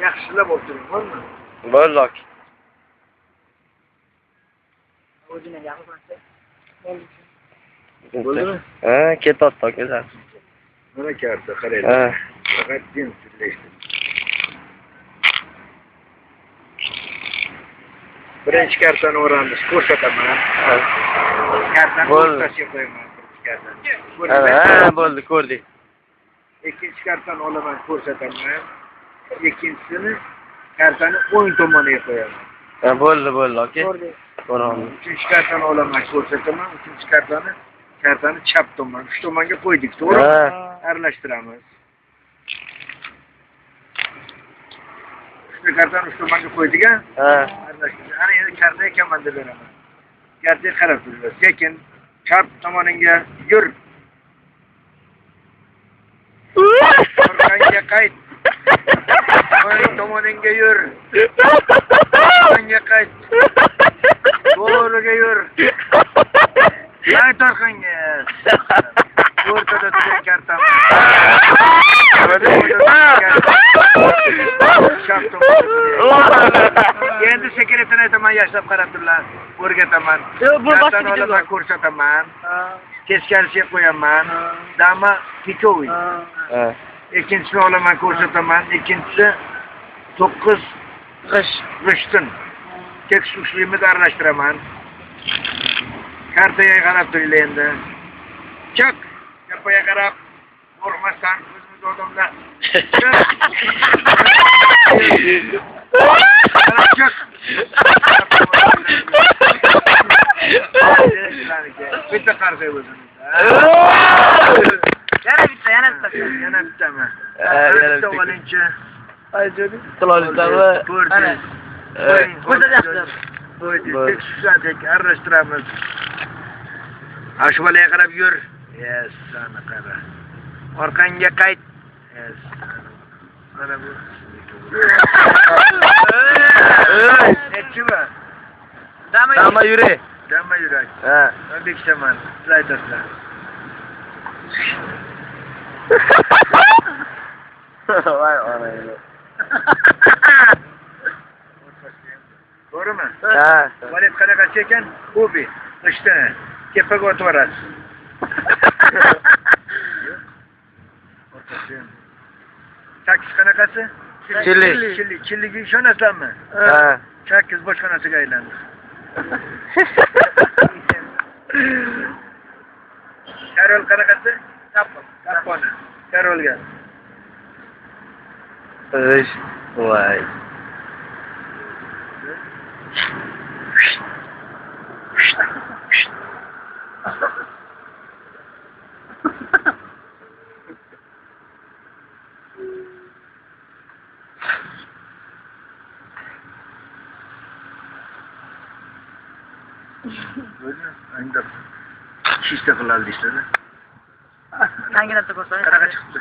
yaxshilab o'tiring, bo'lmi? Bo'ldi. O'zini yaxshi Bo'ldimi? Ha, ketyapti aka. Mana karta qaraydi. Ha. Faqat tinchlikda. Birinchi kartani o'ramiz, ko'rsataman. Kartani o'rtasiga qo'yaman, birinchi kartani. Ha, bo'ldi, ko'rdik. Ikkinchi kartani olaman, ko'rsataman. Ikkinchisini kartani o'ng tomoniga qo'yaman. Ha, bo'ldi, aka. Ko'rdik. Ko'ramiz. Uchinchi kartani olaman, ko'rsataman. Uchinchi kartani chap tomon, uch tomonga qo'ydik, to'g'rimi? Ha. Aralashtiramiz. Uchta kartani uch tomonga qo'ydik-a? Ha. Aralashtirdik. Ana endi kartaga komanda beraman. Kartaga qarab turasiz. Sekin chap tomoningga yur. Orqangga qayt. O'ng tomoningga yur. Orqangga qayt. To'g'riga yur. Qayt orqangga. O'rtada turgan kartam. Endi sekretini aytaman, yashlab qarab turlar. O'rgataman. Kartani olaman, ko'rsataman. Teskarisiga qo'yaman. Dama pikoviy. Ha. Ikkinchisini olaman, ko'rsataman. Ikkinchisi 9 g'ishtin. Tekis ushlaymiz, aralashtiraman. Kartaga qarab turinglar endi. Chak, kapaga qarab. Qo'rqmasdan o'zimiz odamlar. Chak. Bitta qarsa o'zimiz. Yana Bittami? Yana bitta. Bitta. Ayjodi. Qilolsizmi? Ko'rdingiz. Tek suzadik, aralashtiramiz. Ashvalaga qarab yur. Yes, sana qara. Orqangga qayt. Yes. Mana bu. Nechchi? Dama yuri. Dama yurak. Ha. Beksaman. Siz aytasizlar. Voy ona. To'g'rimi? Ha. Valet qanaqasi ekan? Hobi. Ishtini. Kepaga o'tib borasiz. Sakkiz qanaqasi? Chilliga ishonasizlarmi? Ha. Sakkiz boshqanasiga aylandi. Karol qanaqasi? Kapona. Karolga. Ish. Voy. Endi chista qiladi ishlarni. Hangini ko'rsatay? Qanaqa chiqdi?